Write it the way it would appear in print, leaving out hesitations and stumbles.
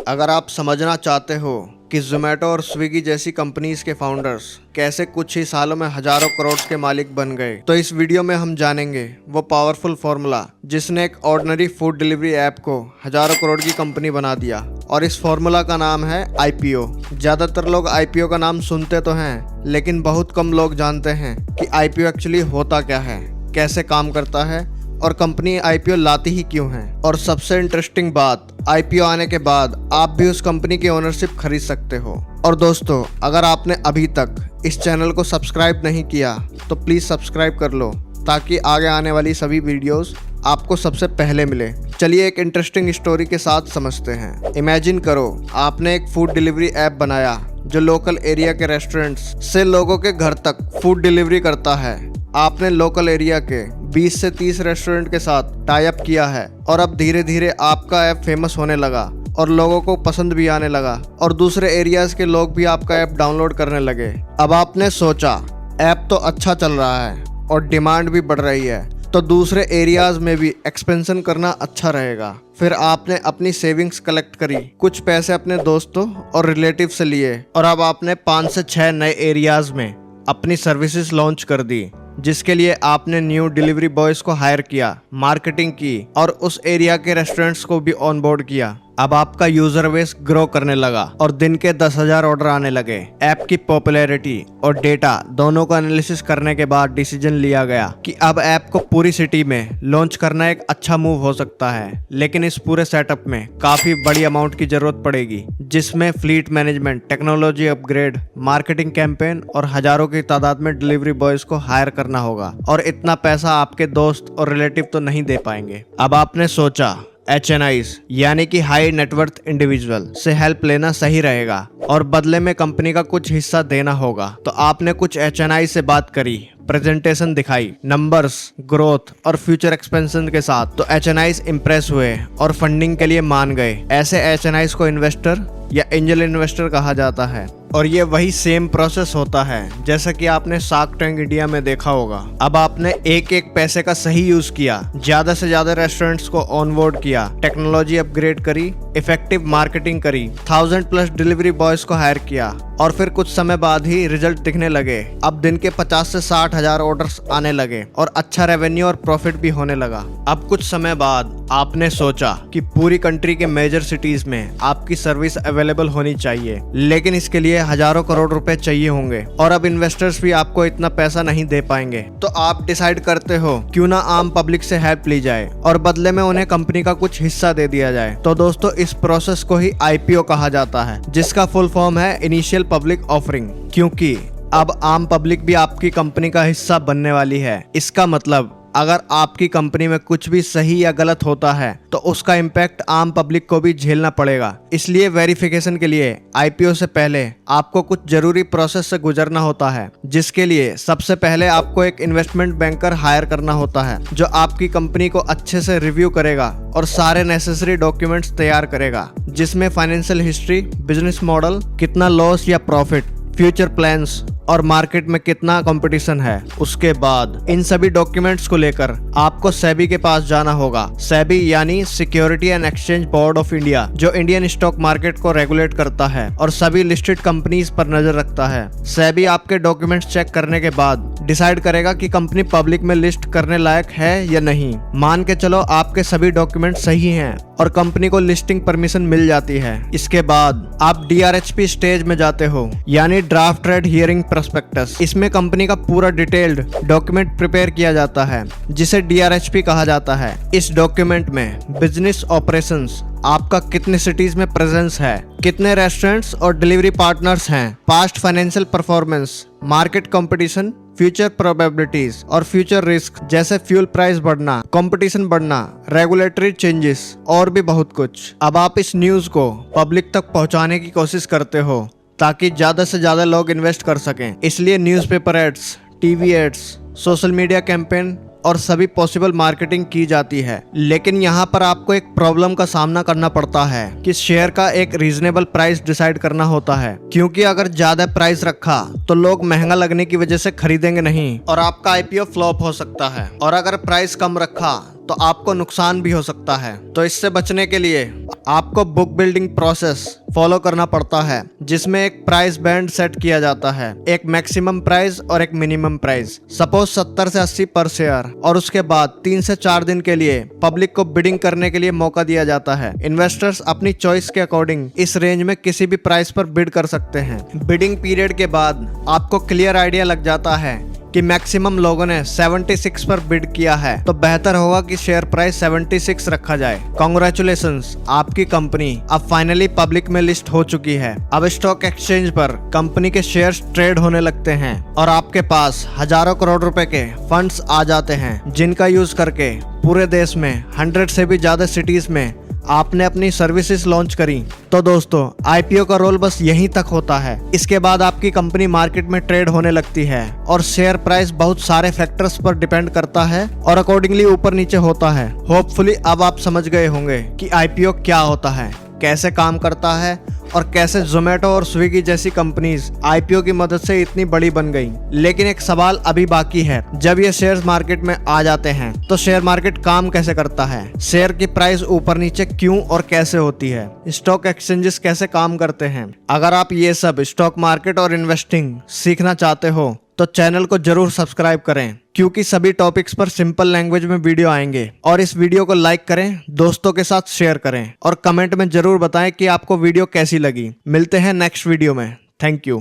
अगर आप समझना चाहते हो कि जोमेटो और स्विगी जैसी कंपनीज के फाउंडर्स कैसे कुछ ही सालों में हजारों करोड़ के मालिक बन गए, तो इस वीडियो में हम जानेंगे वो पावरफुल फॉर्मूला जिसने एक ऑर्डिनरी फूड डिलीवरी ऐप को हजारों करोड़ की कंपनी बना दिया। और इस फॉर्मूला का नाम है आईपीओ। ज्यादातर लोग आईपीओ का नाम सुनते तो हैं, लेकिन बहुत कम लोग जानते हैं कि आईपीओ एक्चुअली होता क्या है, कैसे काम करता है और कंपनी आईपीओ लाती ही क्यों है। और सबसे इंटरेस्टिंग बात, आईपीओ आने के बाद आप भी उस कंपनी की ओनरशिप खरीद सकते हो। और दोस्तों, अगर आपने अभी तक इस चैनल को सब्सक्राइब नहीं किया तो प्लीज सब्सक्राइब कर लो, ताकि आगे आने वाली सभी वीडियोस आपको सबसे पहले मिले। चलिए एक इंटरेस्टिंग स्टोरी के साथ समझते हैं। इमेजिन करो आपने एक फूड डिलीवरी ऐप बनाया जो लोकल एरिया के रेस्टोरेंट्स से लोगों के घर तक फूड डिलीवरी करता है। आपने लोकल एरिया के 20 से 30 रेस्टोरेंट के साथ टाई अप किया है और अब धीरे धीरे आपका ऐप फेमस होने लगा और लोगों को पसंद भी आने लगा और दूसरे एरियाज के लोग भी आपका ऐप डाउनलोड करने लगे। अब आपने सोचा ऐप तो अच्छा चल रहा है और डिमांड भी बढ़ रही है, तो दूसरे एरियाज में भी एक्सपेंशन करना अच्छा रहेगा। फिर आपने अपनी सेविंग्स कलेक्ट करी, कुछ पैसे अपने दोस्तों और रिलेटिव से लिए और अब आपने 5 से 6 नए एरियाज में अपनी सर्विसेज लॉन्च कर दी, जिसके लिए आपने न्यू डिलीवरी बॉयज को हायर किया, मार्केटिंग की और उस एरिया के रेस्टोरेंट्स को भी ऑन बोर्ड किया। अब आपका यूजर बेस ग्रो करने लगा और दिन के 10,000 ऑर्डर आने लगे। ऐप की पॉपुलैरिटी और डेटा दोनों का एनालिसिस करने के बाद डिसीजन लिया गया कि अब ऐप को पूरी सिटी में लॉन्च करना एक अच्छा मूव हो सकता है, लेकिन इस पूरे सेटअप में काफी बड़ी अमाउंट की जरूरत पड़ेगी, जिसमें fleet management, technology upgrade, marketing campaign और हजारों की तादाद में डिलीवरी बॉयज को हायर करना होगा। और इतना पैसा आपके दोस्त और रिलेटिव तो नहीं दे पाएंगे। अब आपने सोचा HNIs यानी कि हाई नेटवर्थ इंडिविजुअल से हेल्प लेना सही रहेगा और बदले में कंपनी का कुछ हिस्सा देना होगा। तो आपने कुछ HNI से बात करी, प्रेजेंटेशन दिखाई, नंबर्स, ग्रोथ और फ्यूचर एक्सपेंशन के साथ। तो HNIs इम्प्रेस हुए और फंडिंग के लिए मान गए। ऐसे HNIs को इन्वेस्टर या एंजल इन्वेस्टर कहा जाता है। और ये वही सेम प्रोसेस होता है जैसा कि आपने शार्क टैंक इंडिया में देखा होगा। अब आपने एक एक पैसे का सही यूज किया, ज्यादा से ज्यादा रेस्टोरेंट्स को ऑनबोर्ड किया, टेक्नोलॉजी अपग्रेड करी, इफेक्टिव मार्केटिंग करी, 1000+ डिलीवरी बॉयज को हायर किया और फिर कुछ समय बाद ही रिजल्ट दिखने लगे। अब दिन के 50 से 60 हजार ऑर्डर्स आने लगे और अच्छा रेवेन्यू और प्रॉफिट भी होने लगा। अब कुछ समय बाद आपने सोचा कि पूरी कंट्री के मेजर सिटीज में आपकी सर्विस अवेलेबल होनी चाहिए, लेकिन इसके लिए हजारों करोड़ रुपए चाहिए होंगे और अब इन्वेस्टर्स भी आपको इतना पैसा नहीं दे पाएंगे। तो आप डिसाइड करते हो क्यों ना आम पब्लिक से हेल्प ली जाए और बदले में उन्हें कंपनी का कुछ हिस्सा दे दिया जाए। तो दोस्तों, इस प्रोसेस को ही आईपीओ कहा जाता है, जिसका फुल फॉर्म है इनिशियल पब्लिक ऑफरिंग। क्योंकि अब आम पब्लिक भी आपकी कंपनी का हिस्सा बनने वाली है। इसका मतलब अगर आपकी कंपनी में कुछ भी सही या गलत होता है तो उसका इम्पैक्ट आम पब्लिक को भी झेलना पड़ेगा। इसलिए वेरिफिकेशन के लिए आईपीओ से पहले आपको कुछ जरूरी प्रोसेस से गुजरना होता है, जिसके लिए सबसे पहले आपको एक इन्वेस्टमेंट बैंकर हायर करना होता है, जो आपकी कंपनी को अच्छे से रिव्यू करेगा और सारे नेसेसरी डॉक्यूमेंट्स तैयार करेगा, जिसमें फाइनेंशियल हिस्ट्री, बिजनेस मॉडल, कितना लॉस या प्रॉफिट, फ्यूचर प्लान्स और मार्केट में कितना कंपटीशन है। उसके बाद इन सभी डॉक्यूमेंट्स को लेकर आपको सेबी के पास जाना होगा। सेबी यानी security and exchange board of India, जो इंडियन स्टॉक मार्केट को रेगुलेट करता है और सभी लिस्टेड कंपनीज पर नजर रखता है। सेबी आपके डॉक्यूमेंट्स चेक करने के बाद डिसाइड करेगा कि कंपनी पब्लिक में लिस्ट करने लायक है या नहीं। मान के चलो आपके सभी डॉक्यूमेंट सही हैं और कंपनी को लिस्टिंग परमिशन मिल जाती है। इसके बाद आप DRHP स्टेज में जाते हो, यानी ड्राफ्ट रेड हियरिंग प्रॉस्पेक्टस। इसमें कंपनी का पूरा डिटेल्ड डॉक्यूमेंट प्रिपेयर किया जाता है, जिसे DRHP कहा जाता है। इस डॉक्यूमेंट में बिजनेस ऑपरेशंस, आपका कितने सिटीज में प्रेजेंस है, कितने रेस्टोरेंट्स और डिलीवरी पार्टनर्स हैं, past financial performance, market competition, future probabilities और फ्यूचर रिस्क जैसे फ्यूल प्राइस बढ़ना, कंपटीशन बढ़ना, रेगुलेटरी चेंजेस और भी बहुत कुछ। अब आप इस न्यूज को पब्लिक तक पहुंचाने की कोशिश करते हो ताकि ज्यादा से ज्यादा लोग इन्वेस्ट कर सकें। इसलिए newspaper ads, TV ads, social media campaign और सभी पॉसिबल मार्केटिंग की जाती है, लेकिन यहाँ पर आपको एक प्रॉब्लम का सामना करना पड़ता है कि शेयर का एक रीजनेबल प्राइस डिसाइड करना होता है, क्योंकि अगर ज्यादा प्राइस रखा तो लोग महंगा लगने की वजह से खरीदेंगे नहीं और आपका आईपीओ फ्लॉप हो सकता है, और अगर प्राइस कम रखा तो आपको नुकसान भी हो सकता है। तो इससे बचने के लिए आपको बुक बिल्डिंग प्रोसेस फॉलो करना पड़ता है, जिसमें एक प्राइस बैंड सेट किया जाता है, एक मैक्सिमम प्राइस और एक मिनिमम प्राइस। सपोज 70 से 80 पर शेयर, और उसके बाद 3 से 4 दिन के लिए पब्लिक को बिडिंग करने के लिए मौका दिया जाता है। इन्वेस्टर्स अपनी चॉइस के अकॉर्डिंग इस रेंज में किसी भी प्राइस पर बिड कर सकते हैं। बिडिंग पीरियड के बाद आपको क्लियर आइडिया लग जाता है कि मैक्सिमम लोगों ने 76 पर बिड किया है, तो बेहतर होगा कि शेयर प्राइस 76 रखा जाए। कांग्रेचुलेशंस, आपकी कंपनी अब फाइनली पब्लिक में लिस्ट हो चुकी है। अब स्टॉक एक्सचेंज पर कंपनी के शेयर्स ट्रेड होने लगते हैं और आपके पास हजारों करोड़ रुपए के फंड्स आ जाते हैं, जिनका यूज करके पूरे देश में 100 से भी ज्यादा सिटीज में आपने अपनी सर्विसेज लॉन्च करी। तो दोस्तों, आईपीओ का रोल बस यहीं तक होता है। इसके बाद आपकी कंपनी मार्केट में ट्रेड होने लगती है और शेयर प्राइस बहुत सारे फैक्टर्स पर डिपेंड करता है और अकॉर्डिंगली ऊपर नीचे होता है। होपफुली अब आप समझ गए होंगे कि आईपीओ क्या होता है, कैसे काम करता है और कैसे जोमेटो और स्विगी जैसी कंपनीज आईपीओ की मदद से इतनी बड़ी बन गई। लेकिन एक सवाल अभी बाकी है, जब ये शेयर्स मार्केट में आ जाते हैं तो शेयर मार्केट काम कैसे करता है, शेयर की प्राइस ऊपर नीचे क्यों और कैसे होती है, स्टॉक एक्सचेंजेस कैसे काम करते हैं। अगर आप ये सब स्टॉक मार्केट और इन्वेस्टिंग सीखना चाहते हो तो चैनल को जरूर सब्सक्राइब करें, क्योंकि सभी टॉपिक्स पर सिंपल लैंग्वेज में वीडियो आएंगे। और इस वीडियो को लाइक करें, दोस्तों के साथ शेयर करें और कमेंट में जरूर बताएं कि आपको वीडियो कैसी लगी। मिलते हैं नेक्स्ट वीडियो में। Thank you.